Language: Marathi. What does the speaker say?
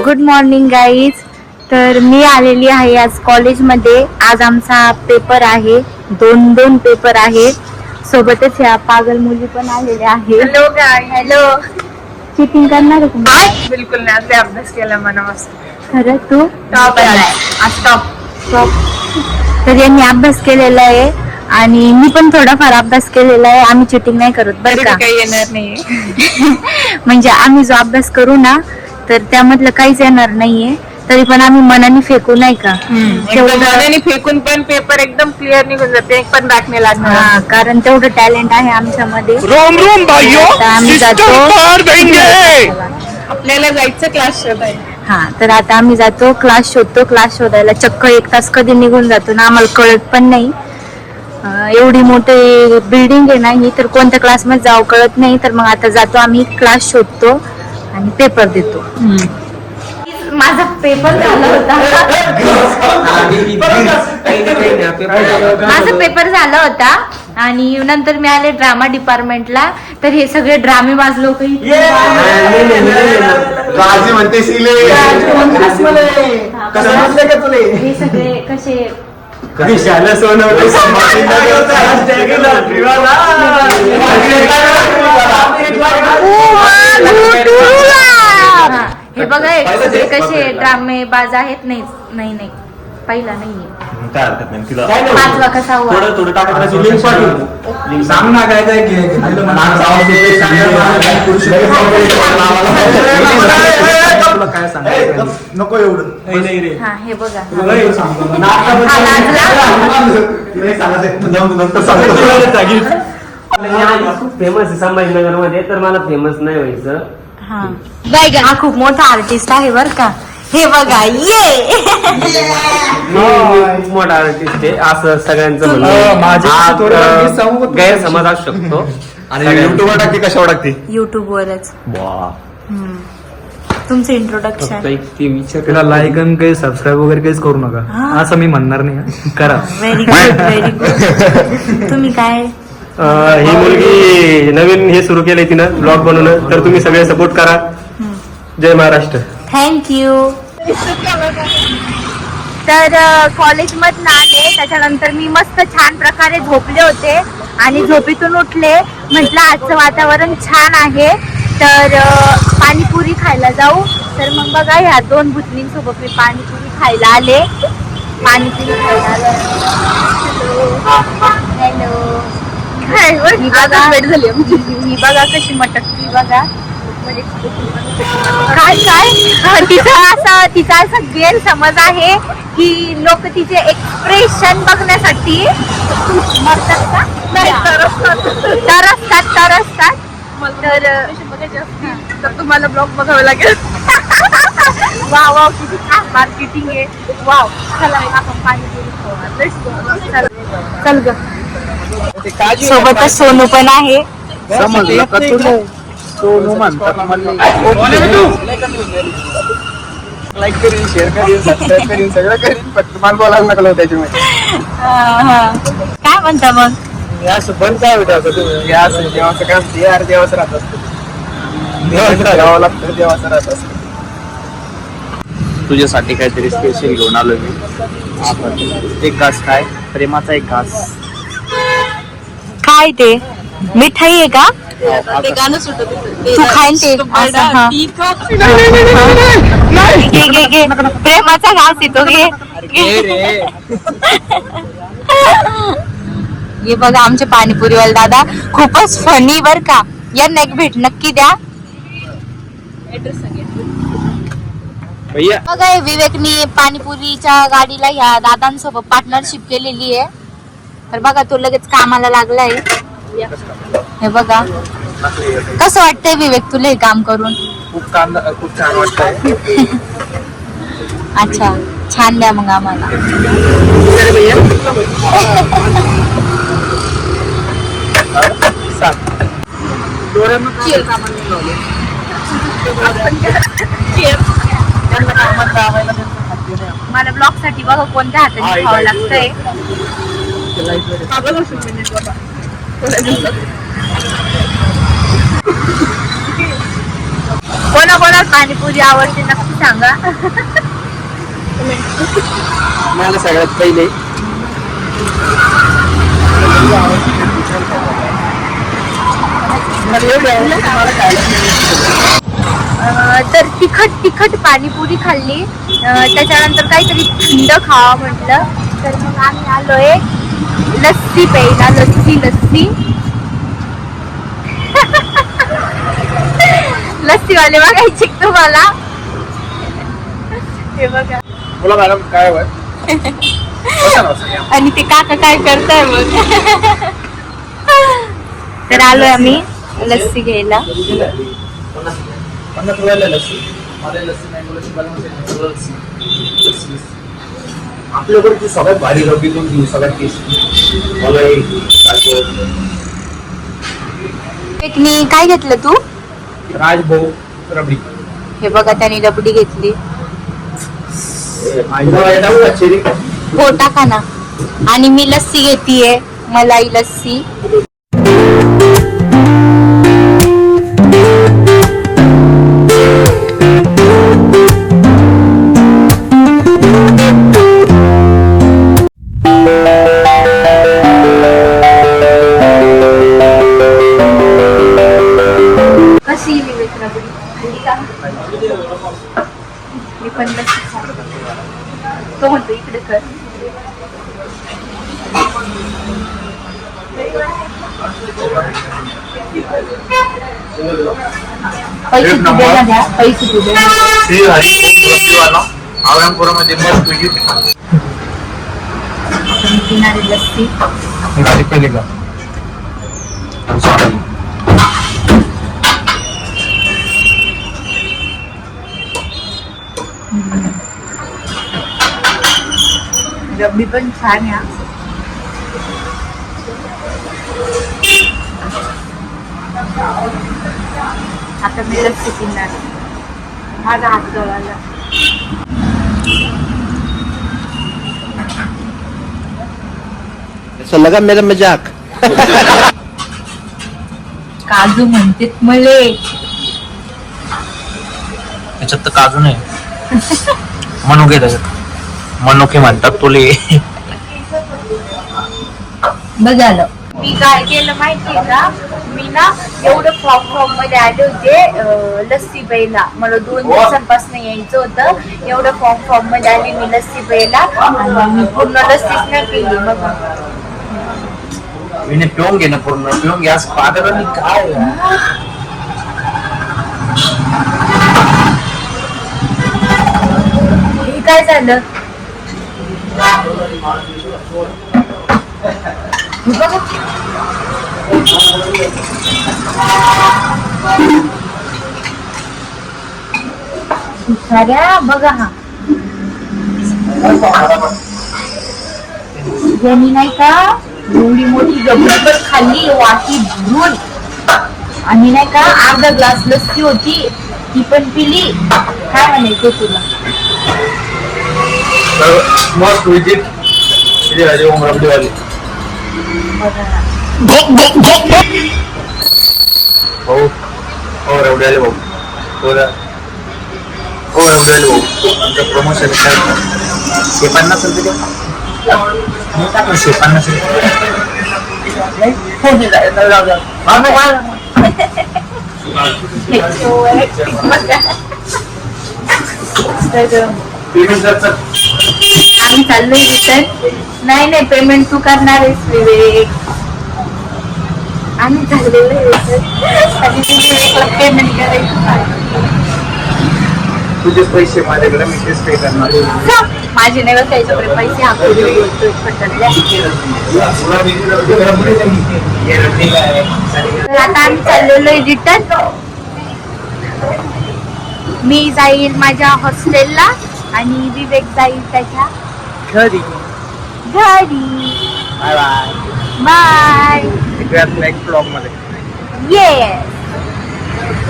Good morning guys. तर मी आलेली आहे आज कॉलेजमध्ये. आज आमचा पेपर आहे, दोन पेपर आहेत. सोबतच ह्या पागल मुली पण आलेल्या आहेत. हॅलो गाय. हॅलो. चिटिंग करणार आहे तुम्ही? बिलकुल नाही. आज अभ्यास केला मनापासून. खरं तू टॉप आज टॉप. तर यांनी अभ्यास केलेला आहे आणि मी पण थोडाफार अभ्यास केलेला आहे. आम्ही चिटिंग नाही करत बरं का. काही येणार नाही. म्हणजे आम्ही जो अभ्यास करू ना तर त्यामधलं काहीच येणार नाहीये. तरी पण आम्ही मनाने फेकू नाही का. मनाने फेकून पण पेपर एकदम क्लिअर निघून जाते. एक पण बॅक नाही लागणार. हा, कारण तेवढं टॅलेंट आहे आमच्यामध्ये. आम्ही जातो. आपल्याला जायचं क्लास शोधायला. हा, तर आता आम्ही जातो क्लास शोधतो. क्लास शोधायला चक्क 1 तास कधी निघून जातो ना आम्हाला कळत पण नाही. एवढी मोठी बिल्डिंग आहे ना ही, तर कोणत्या क्लासमध्ये जावं कळत नाही. तर मग आता जातो आम्ही, क्लास शोधतो आणि पेपर देतो. माझा पेपर झाला होता. माझा पेपर झाला होता आणि नंतर मी आले ड्रामा डिपार्टमेंटला. तर हे सगळे ड्रामेबाज लोक हे सगळे कसे हे बघा हे कसे ड्रामेबाज आहेत. नाही पहिला नाहीये. काय हरकत नाही तिला. 5वा कसा हुआ? थोडं टाकायचं लिंक पाठवू. सांग ना काय काय काय सांगायचं नको एवढं. हा, हे बघा. खूप फेमस आहे संभाजीनगर मध्ये, तर मला फेमस नाही व्हायचं. हा खूप मोठा आर्टिस्ट आहे बर का. हे बघा ये खूप मोठा आर्टिस्ट आहे असं सगळ्यांचं म्हणणं. गैरसमज असू शकतो. आणि युट्यूबवर टाकते कशावर टाकते? युट्यूबवरच. तुमचं इंट्रोडक्शन. तिला लाईक आणि काही सबस्क्राईब वगैरे काहीच करू नका असं मी म्हणणार नाही. करा. Very good. तुम्ही काय? ही मुलगी नवीन हे सुरू केलंय तिनं ब्लॉग बनवणं, तर तुम्ही सगळे सपोर्ट करा. जय महाराष्ट्र. थँक्यू. तर कॉलेजमधनं आले त्याच्यानंतर मी मस्त छान प्रकारे झोपले होते आणि झोपेतून उठले. म्हटलं आजचं वातावरण छान आहे तर पाणीपुरी खायला जाऊ. तर मग बघा ह्या 2 भुतनींसोबत मी पाणीपुरी खायला आले. पाणीपुरी खायला आले. हॅलो. ही बघा कशी मटकती बघा. काय तिचा असा गैरसमज आहे की लोक तिचे एक्सप्रेशन बघण्यासाठी मरतात का? तरसतात. तर तुम्हाला ब्लॉग बघावं लागेल. वाव किती छान मार्केटिंग आहे. वाव. चला आपण पाणीपुरी चल ग. सोबतच सोनू पण आहे. समजलं का तुला? सोनू म्हणतात लाईक करीन, शेअर करीन, सबस्क्राईब करीन, सगळं करीन, पण तुम्हाला बोलायला लागलो त्याच्यामध्ये. काय म्हणता मग? असं बंद काय होतं असं तुम्ही असं देवाचं काम यार देवाचं राहत असतं. देवाचं लागतं, देवाचं राहत असतं. तुझ्यासाठी काहीतरी स्पेशल घेऊन आलो मी. एक घास काय प्रेमाचा एक घास. काय ते मिठाई आहे का? ते गाणं सुटत तू खाईन ते घे प्रेमाचा घास येतो घे. हे बघा आमचे पाणीपुरीवाले दादा खूपच फनी बर का. यांना एक भेट नक्की द्या. बघा हे विवेकनी पाणीपुरीच्या गाडीला ह्या दादांसोबत पार्टनरशिप केलेली आहे. तर बघा तो लगेच कामाला लागलाय. हे बघा कसं वाटतंय विवेक तुला हे काम करून? खूप छान वाटतंय. अच्छा छान द्या मग आम्हाला. मला ब्लॉग साठी बघा कोणत्या हाताने खावं लागतंय. कोणाकोणाला पाणीपुरी आवडते नक्की सांगा. मला सगळ्यात पहिले तर तिखट पाणीपुरी खाल्ली. त्याच्यानंतर काहीतरी थंड खावा म्हटलं, तर मग आम्ही आलोय लस्सी प्यायला. लस्सी लस्सीवाले बघायचे तुम्हाला. हे बघा. बोला मॅडम काय वय आणि ते काका काय करताय मग. तर आलोय आम्ही लस्सी घ्यायला. 50 रुपयाला लस्सी. मला लस्सी नाही बोलायची, मला लस्सी. आपल्याकडे सगळ्यात भारी रबडी कोणती, सगळ्यात टेस्टी मलाई एकनी काय घेतलं तू? राजभोग रबडी. हे बघा त्याने रबडी घेतली. चेरी हो टाका ना. आणि मी लस्सी घेतीये, मलाई लस्सी. कशी विवेक रबडी खाल्ली का? मी पण लस्सी खाल्ली. तो म्हणतो इकडे कर. पैसे तू दे ना द्या. पैसे तू दे. आवळ्यापुरामध्ये मस्त पिणारी लस्सी. गाडी पहिले का रबडी पण छान आहे. आता मी लस्सी पिणार. माझा हात जळाला. लगा मेरा मजाक. काजू म्हणते मले. त्याच्यात तर काजू नाही, मनुके त्याच्यात. मनुके म्हणतात तुले. बघालं मी काय केलं माहितीये का? मी ना एवढं फॉर्म मध्ये आले होते लस्सी प्यायला. मला 2 दिवसांपासून यायचं होतं. एवढं फॉर्म मध्ये आली मी लस्सी प्यायला आणि मी पूर्ण लस्सीच नाही पिली. बघा मी पिऊन घे ना, पूर्ण पिऊन घ्या. पागल काय हे काय झालं? हे बघा. साऱ्या बघा. हा यांनी नाही का एवढी मोठी गबडी पण खाल्ली वाटी भरून. आणि नाही का अर्धा ग्लास लस्सी होती ती पण पिली. काय म्हणायचं तुला? मस्त विजिट रबडीवाली. भाऊ हो रबडीवाले भाऊ. बोला हो रबडीवाले भाऊ. आमचं प्रमोशन काय 50 रुपये द्या. 50 आम्ही चाललोय रिटर्न. नाही पेमेंट तू करणार आहेस विवेक. आम्ही चाललेलो रिटर्न आणि तू विवेकला पेमेंट करायचं. तुझेच पैसे माझ्याकडे, मी तेच पे करणार. माझे नाही बसायच्याकडे पैसे हाकून आता आम्ही चाललेलो रिटर्न. मी जाईल माझ्या हॉस्टेलला आणि विवेक जाईल त्याच्या घरी. घरी. Bye bye. बाय. भेटूयात नेक्स्ट ब्लॉग मध्ये. येस.